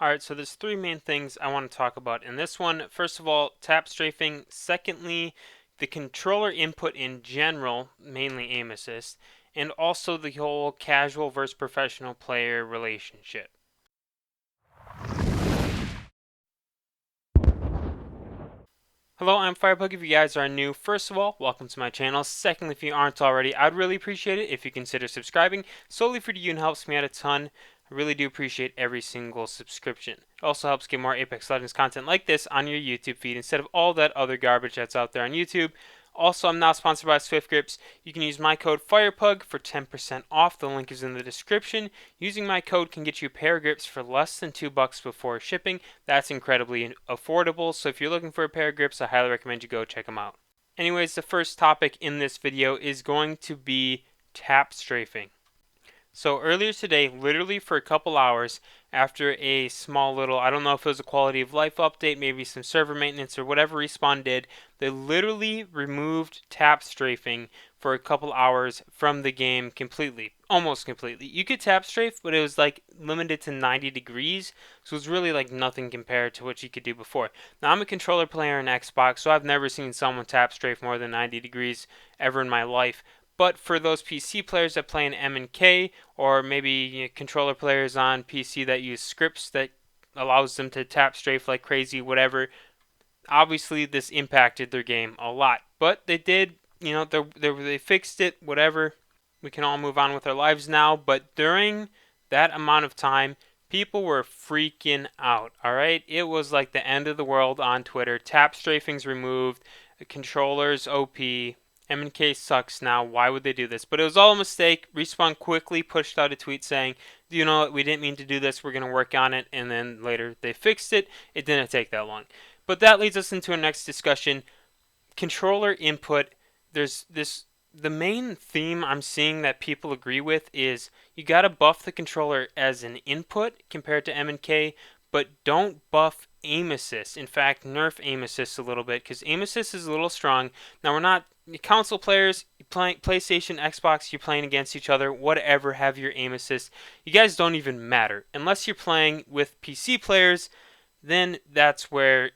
Alright, so there's three main things I want to talk about in this one. First of all, tap strafing. Secondly, the controller input in general, mainly aim assist, and also the whole casual versus professional player relationship. Hello, I'm FirePug. If you guys are new, first of all, welcome to my channel. Secondly, if you aren't already, I'd really appreciate it if you consider subscribing. Solely for you and helps me out a ton. I really do appreciate every single subscription. It also helps get more Apex Legends content like this on your YouTube feed instead of all that other garbage that's out there on YouTube. Also, I'm not sponsored by Swift Grips. You can use my code FirePug for 10% off. The link is in the description. Using my code can get you a pair of grips for less than $2 before shipping. That's incredibly affordable. So if you're looking for a pair of grips, I highly recommend you go check them out. Anyways, the first topic in this video is going to be tap strafing. So earlier today, literally for a couple hours after a small little, I don't know if it was a quality of life update, maybe some server maintenance or whatever Respawn did, they literally removed tap strafing for a couple hours from the game completely, almost completely. You could tap strafe, but it was like limited to 90 degrees, so it was really like nothing compared to what you could do before. Now I'm a controller player in Xbox, so I've never seen someone tap strafe more than 90 degrees ever in my life. But for those PC players that play in M&K, or maybe controller players on PC that use scripts that allows them to tap strafe like crazy, whatever, obviously this impacted their game a lot. But they did, they fixed it, whatever. We can all move on with our lives now. But during that amount of time, people were freaking out, all right? It was like the end of the world on Twitter. Tap strafing's removed, the controllers OP, M&K sucks now. Why would they do this? But it was all a mistake. Respawn quickly pushed out a tweet saying, you know what, we didn't mean to do this. We're going to work on it. And then later they fixed it. It didn't take that long. But that leads us into our next discussion. Controller input. The main theme I'm seeing that people agree with is you got to buff the controller as an input compared to M&K, but don't buff aim assist. In fact, nerf aim assist a little bit because aim assist is a little strong. Now we're not console players, playing PlayStation, Xbox, you're playing against each other, whatever, have your aim assist. You guys don't even matter. Unless you're playing with PC players, then that's where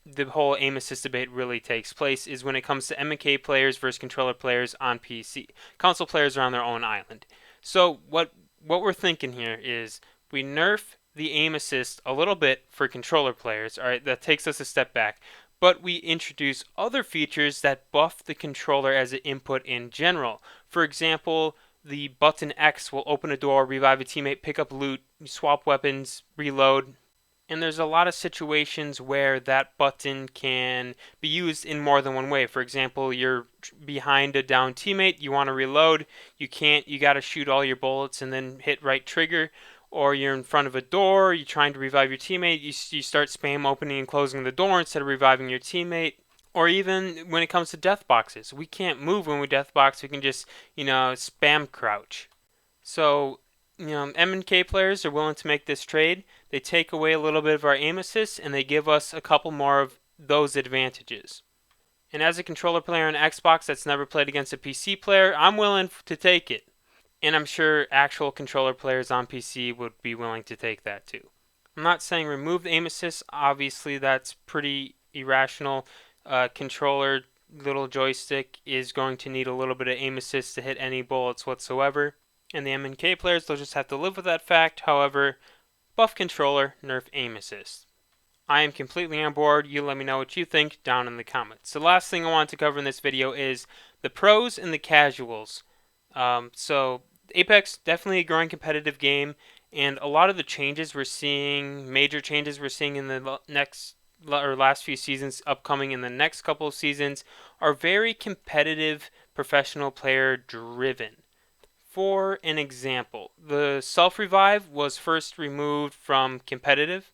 the whole aim assist debate really takes place, is when it comes to M&K players versus controller players on PC. Console players are on their own island. So what we're thinking here is we nerf the aim assist a little bit for controller players. All right, that takes us a step back. But we introduce other features that buff the controller as an input in general. For example, the button X will open a door, revive a teammate, pick up loot, swap weapons, reload. And there's a lot of situations where that button can be used in more than one way. For example, you're behind a down teammate, you want to reload, you can't, you got to shoot all your bullets and then hit right trigger. Or you're in front of a door, you're trying to revive your teammate, you start spam opening and closing the door instead of reviving your teammate. Or even when it comes to death boxes, we can't move when we death box, we can just, spam crouch. So, M&K players are willing to make this trade. They take away a little bit of our aim assist and they give us a couple more of those advantages. And as a controller player on Xbox that's never played against a PC player, I'm willing to take it. And I'm sure actual controller players on PC would be willing to take that too. I'm not saying remove the aim assist. Obviously, that's pretty irrational. Controller little joystick is going to need a little bit of aim assist to hit any bullets whatsoever. And the M&K players, they'll just have to live with that fact. However, buff controller, nerf aim assist. I am completely on board. You let me know what you think down in the comments. The last thing I want to cover in this video is the pros and the casuals. So Apex, definitely a growing competitive game, and a lot of the changes we're seeing, major changes we're seeing in the last few seasons, upcoming in the next couple of seasons, are very competitive, professional player driven. For an example, the self-revive was first removed from competitive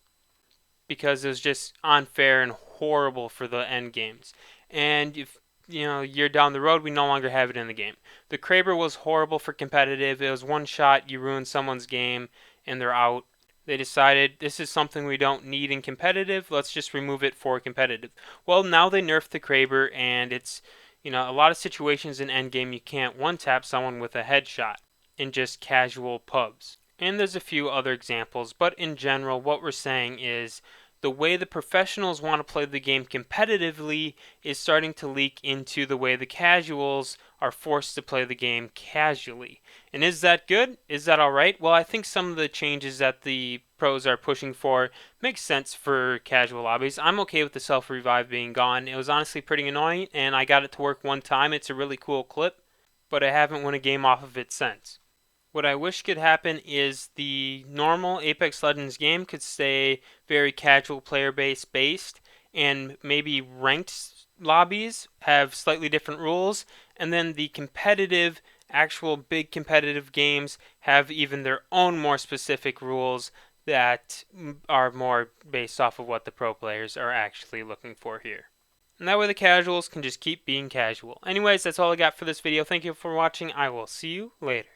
because it was just unfair and horrible for the end games. And if you're down the road, we no longer have it in the game. The Kraber was horrible for competitive. It was one shot, you ruin someone's game, and they're out. They decided this is something we don't need in competitive. Let's just remove it for competitive. Well, now they nerfed the Kraber, and it's a lot of situations in endgame you can't one-tap someone with a headshot in just casual pubs. And there's a few other examples, but in general, what we're saying is the way the professionals want to play the game competitively is starting to leak into the way the casuals are forced to play the game casually. And is that good? Is that alright? Well, I think some of the changes that the pros are pushing for makes sense for casual lobbies. I'm okay with the self-revive being gone. It was honestly pretty annoying, and I got it to work one time. It's a really cool clip, but I haven't won a game off of it since. What I wish could happen is the normal Apex Legends game could stay very casual player base based, and maybe ranked lobbies have slightly different rules, and then the competitive, actual big competitive games have even their own more specific rules that are more based off of what the pro players are actually looking for here. And that way the casuals can just keep being casual. Anyways, that's all I got for this video. Thank you for watching. I will see you later.